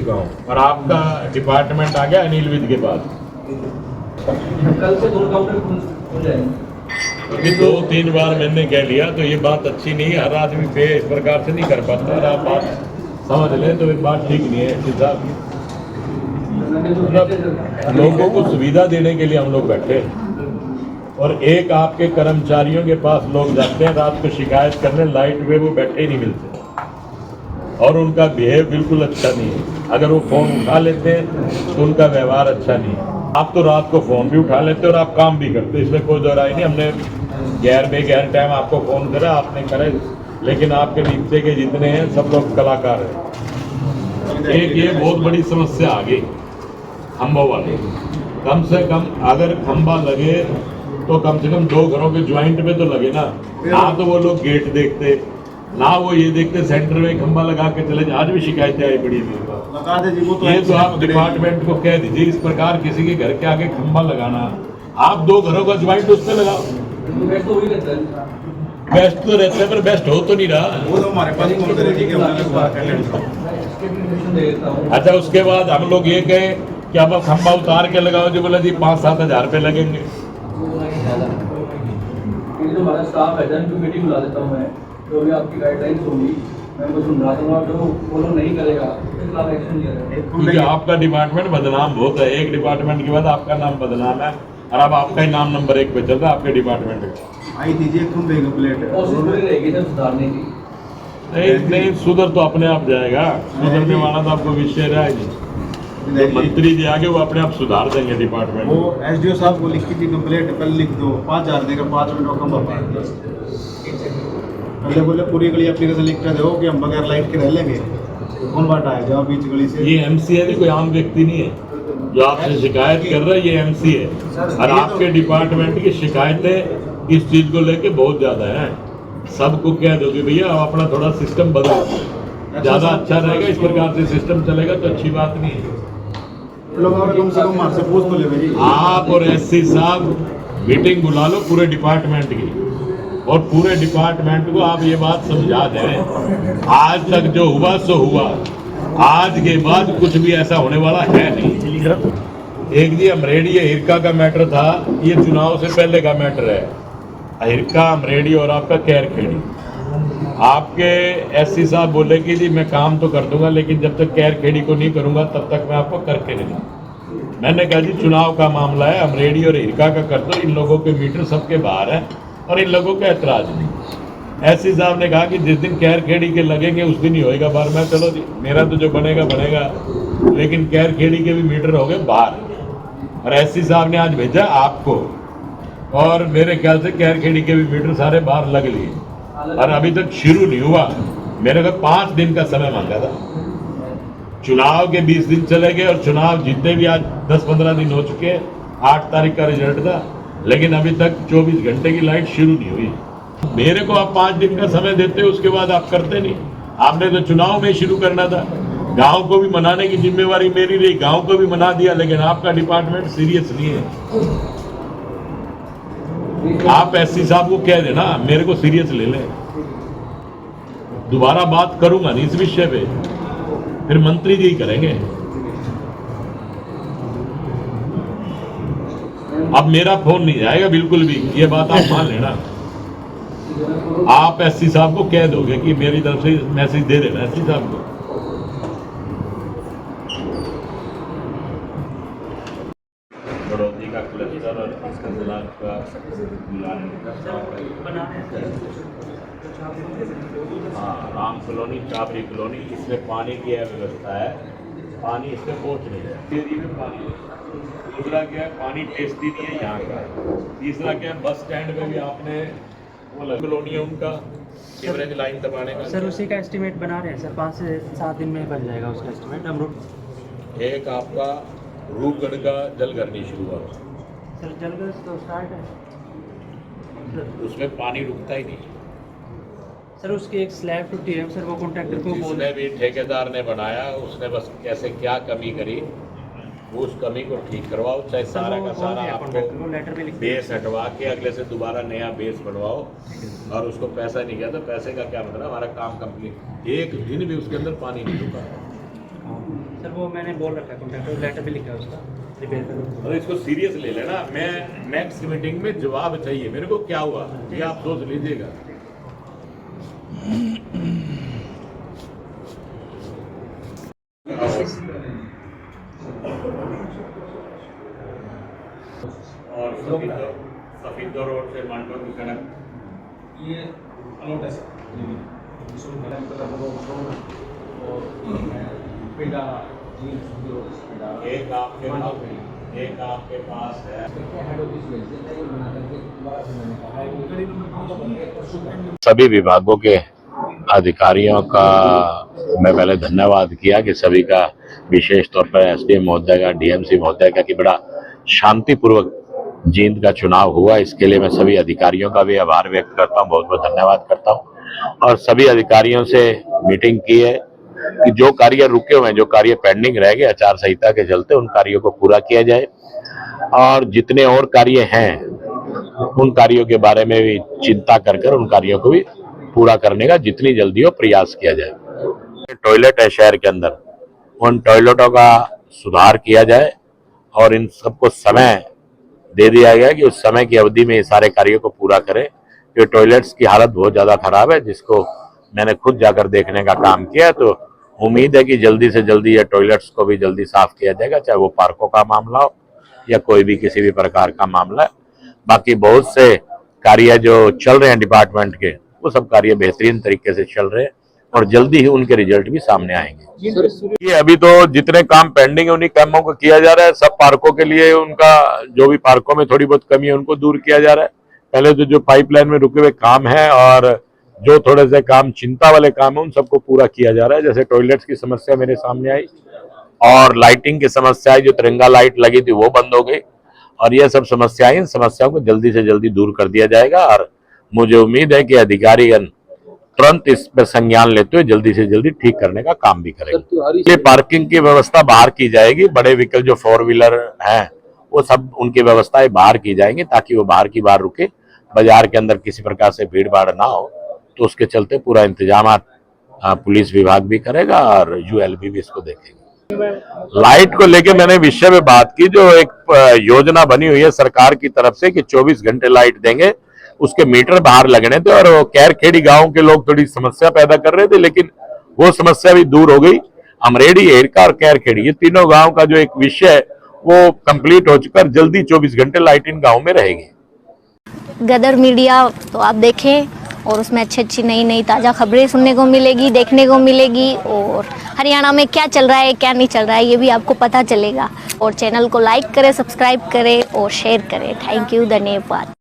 चुका हूँ और आपका डिपार्टमेंट आ गया अनिल विद के बाद। कल से 2 काउंटर खुल जाएंगे। अभी 2-3 बार मैंने कह लिया तो ये बात अच्छी नहीं है, हर आदमी पे इस प्रकार से नहीं कर पाता। अगर आप बात समझ लें तो ये बात ठीक नहीं है साहब। मतलब लोगों को सुविधा देने के लिए हम लोग बैठे और एक आपके कर्मचारियों के पास लोग जाते हैं रात को शिकायत करने, लाइट पे वो बैठे ही नहीं मिलते और उनका बिहेव बिल्कुल अच्छा नहीं है। अगर वो फ़ोन उठा लेते हैं तो उनका व्यवहार अच्छा नहीं है। आप तो रात को फ़ोन भी उठा लेते और आप काम भी करते, इसमें कोई दो राय नहीं। हमने गैर बेगैर टाइम आपको फ़ोन करा, आपने करे, लेकिन आपके नीचे के जितने हैं सब लोग कलाकार हैं। एक ये बहुत बड़ी समस्या आ गई खंभों वाले। कम से कम अगर खंभा लगे तो कम से कम 2 घरों के ज्वाइंट में तो लगे ना। तो वो लोग गेट देखते ना, वो ये देखते सेंटर में खंभा लगा के चले जाए। आज भी शिकायतें आई बड़ी है। ये तो आप डिपार्टमेंट को कह दीजिए इस प्रकार किसी के घर के आगे खंभा लगाना, आप 2 घरों का ज्वाइंट उस पर लगाओ। बेस्ट तो रहता है पर बेस्ट हो तो नहीं रहा। वो तो हमारे पास फोन करेगी कि अच्छा, उसके बाद हम लोग ये कहें कि अब खंभा उतार के लगाओ, जो बोला जी 5-7 हज़ार रुपये लगेंगे। जो हमारा स्टाफ है जन मीटिंग बुला देता हूँ मैं, जो भी आपकी गाइडलाइंस होगी मैं उनको सुन रहा दूंगा, जो फॉलो नहीं करेगा उसके खिलाफ एक्शन लिया जाएगा। क्योंकि आपका डिपार्टमेंट बदनाम बहुत है, एक डिपार्टमेंट के बाद आपका नाम बदनाम है और अब आपका ही नाम नंबर 1 पे चल रहा है आपके डिपार्टमेंट का। आई दीजिए खंभे कंप्लीट कोशिश पूरी रहेगी सर सुधारने की। नहीं सुधर तो अपने आप जाएगा, सुधरने वाला तो आपको विषय रहा है। जो मंत्री जी आगे वो अपने आप सुधार देंगे डिपार्टमेंट। वो एसडीओ साहब को लिखी थी कंप्लेंट, कल लिख दो 5,000 देगा, 5 मिनट में खंभा पार दो। पहले बोले पूरी गली एप्लीकेशन लिख कर दो कि हम बगैर लाइट के रह लेंगे, कौन बात आए जाओ बीच गली से। ये एमसी है, कोई आम व्यक्ति नहीं है जो आपसे शिकायत कर रहा है, ये एमसी है। और आपके डिपार्टमेंट की शिकायतें इस चीज को लेके बहुत ज्यादा है। सबको कह दो कि भैया आप अपना थोड़ा सिस्टम बदलो, ज्यादा अच्छा रहेगा। इस प्रकार से सिस्टम चलेगा तो अच्छी बात नहीं है। लोग कम से कम आपसे पूछ तो ले भाई। आप और एससी साहब मीटिंग बुला लो पूरे डिपार्टमेंट की और पूरे डिपार्टमेंट को आप ये बात समझा दें, आज तक जो हुआ सो हुआ, आज के बाद कुछ भी ऐसा होने वाला है नहीं। एक जी अमरेडी हिरका का मैटर था, ये चुनाव से पहले का मैटर है। हिरका, अमरेडी और आपका कैरखेड़ी। आपके एससी साहब बोले कि जी मैं काम तो कर दूंगा लेकिन जब तक कैरखेड़ी को नहीं करूंगा तब तक मैं आपको करके नहीं दूंगा। मैंने कहा जी चुनाव का मामला है, अमरेडी और हिरका का कर दो, इन लोगों के मीटर सबके बाहर है और इन लोगों का ऐतराज नहीं। एससी साहब ने कहा कि जिस दिन कैरखेड़ी के लगेंगे उस दिन ही होएगा बाहर। मैं चलो जी मेरा तो जो बनेगा बनेगा, लेकिन कैरखेड़ी के भी मीटर हो गए बाहर और एससी साहब ने आज भेजा आपको, और मेरे ख्याल से कैरखेड़ी के भी मीटर सारे बाहर लग लिए और अभी तक शुरू नहीं हुआ। मेरे को 5 दिन का समय मांगा था। चुनाव के 20 दिन चले गए और चुनाव जीतते भी आज 10-15 दिन हो चुके हैं। 8 तारीख का रिजल्ट था लेकिन अभी तक 24 घंटे की लाइट शुरू नहीं हुई। मेरे को आप 5 दिन का समय देते हो, उसके बाद आप करते नहीं। आपने तो चुनाव में शुरू करना था। गांव को भी मनाने की जिम्मेवारी मेरी रही, गांव को भी मना दिया, लेकिन आपका डिपार्टमेंट सीरियस नहीं है। आप एससी साहब को कह देना मेरे को सीरियस ले ले, दोबारा बात करूंगा नहीं इस विषय पे, फिर मंत्री जी करेंगे। अब मेरा फोन नहीं जाएगा बिल्कुल भी, ये बात आप मान लेना। आप एससी साहब को कह दोगे कि मेरी तरफ से मैसेज दे देना एससी साहब को। बड़ौदी का क्लस्टर और कंदला का राम कॉलोनी, चाबरी कॉलोनी, इसमें पानी की व्यवस्था है, पानी इसमें पहुँच नहीं है। एरिया में पानी, दूसरा क्या है पानी टेस्टी नहीं है यहाँ का। तीसरा क्या है बस स्टैंड में भी आपने वो कॉलोनी है उनका सीवरेज लाइन दबाने का। सर उसी का एस्टीमेट बना रहे हैं सर, 5 से 7 दिन में बन जाएगा उसका एस्टीमेट। हम एक आपका रूपगढ़ का जलघर नहीं शुरू हुआ सर, जलघर तो स्टार्ट है उसमें पानी रुकता ही नहीं सर। उसकी एक स्लैब टूटी है सर, वो कॉन्ट्रैक्टर को बोल उसने भी ठेकेदार ने बनाया, उसने बस कैसे क्या कमी करी वो उस कमी को ठीक करवाओ, चाहे सारा का सारा आपको बेस हटवा के अगले से दोबारा नया बेस बनवाओ। और उसको पैसा नहीं गया तो पैसे का क्या मतलब, हमारा काम कंप्लीट। एक दिन भी उसके अंदर पानी नहीं रुका। सर वो मैंने बोल रखा है, कॉन्ट्रैक्टर लेटर भी लिखा है उसका, रिपेयर करो। और इसको सीरियस ले लेना। मैं नेक्स्ट मीटिंग में जवाब चाहिए मेरे को, क्या हुआ ये आप सोच लीजिएगा। और सफीद रोड से मांडवा की सड़क ये अलॉट है सर। एक आपके पास है। सभी विभागों के अधिकारियों का मैं पहले धन्यवाद किया कि सभी का, विशेष तौर पर एसडीएम महोदय का, डीएमसी महोदय का, कि बड़ा शांतिपूर्वक जींद का चुनाव हुआ। इसके लिए मैं सभी अधिकारियों का भी आभार व्यक्त करता हूं, बहुत बहुत धन्यवाद करता हूं। और सभी अधिकारियों से मीटिंग की है कि जो कार्य रुके हुए हैं, जो कार्य पेंडिंग रह गए आचार संहिता के चलते, उन कार्यों को पूरा किया जाए, और जितने और कार्य हैं उन कार्यों के बारे में भी चिंता कर उन कार्यों को भी पूरा करने का जितनी जल्दी हो प्रयास किया जाए। टॉयलेट है शहर के अंदर, उन टॉयलेटों का सुधार किया जाए और इन सबको समय दे दिया गया कि उस समय की अवधि में ये सारे कार्यों को पूरा करें। ये टॉयलेट्स की हालत बहुत ज्यादा खराब है, जिसको मैंने खुद जाकर देखने का काम किया, तो उम्मीद है कि जल्दी से जल्दी ये टॉयलेट्स को भी जल्दी साफ किया जाएगा, चाहे वो पार्कों का मामला हो या कोई भी किसी भी प्रकार का मामला है। बाकी बहुत से कार्य जो चल रहे हैं डिपार्टमेंट के, वो सब कार्य बेहतरीन तरीके से चल रहे हैं और जल्दी ही उनके रिजल्ट भी सामने आएंगे। ये अभी तो जितने काम पेंडिंग है उन्हीं कामों को किया जा रहा है। सब पार्कों के लिए उनका, जो भी पार्कों में थोड़ी बहुत कमी है उनको दूर किया जा रहा है। पहले तो जो पाइपलाइन में रुके हुए काम है और जो थोड़े से काम चिंता वाले काम है उन सबको पूरा किया जा रहा है। जैसे टॉयलेट्स की समस्या मेरे सामने आई और लाइटिंग की समस्या आई, जो तिरंगा लाइट लगी थी वो बंद हो गई, और ये सब समस्याएं, इन समस्याओं को जल्दी से जल्दी दूर कर दिया जाएगा। और मुझे उम्मीद है कि अधिकारीगण तुरंत इस पर संज्ञान लेते हुए जल्दी से जल्दी ठीक करने का काम भी करेंगे। ये पार्किंग की व्यवस्था बाहर की जाएगी, बड़े व्हीकल जो 4 व्हीलर हैं वो सब उनकी व्यवस्थाएं बाहर की जाएंगी, ताकि वो बाहर की बाहर रुके, बाजार के अंदर किसी प्रकार से भीड़ भाड़ ना हो। तो उसके चलते पूरा इंतजाम पुलिस विभाग भी करेगा और यूएलबी भी इसको देखेगी। लाइट को लेके मैंने विषय में बात की, जो एक योजना बनी हुई है सरकार की तरफ से कि 24 घंटे लाइट देंगे, उसके मीटर बाहर लगने थे। और कैरखेड़ी गांव के लोग थोड़ी समस्या पैदा कर रहे थे, लेकिन वो समस्या भी दूर हो गई। अमरेडी, एरका और कैरखेड़ी, ये तीनों गांव का जो एक विषय है वो कंप्लीट हो चुका है। जल्दी 24 घंटे लाइट इन गांव में रहेगी। गदर मीडिया तो आप देखें, और उसमें अच्छी नई ताज़ा खबरें सुनने को मिलेगी, देखने को मिलेगी, और हरियाणा में क्या चल रहा है क्या नहीं चल रहा है ये भी आपको पता चलेगा। और चैनल को लाइक करें, सब्सक्राइब करें और शेयर करें। थैंक यू, धन्यवाद।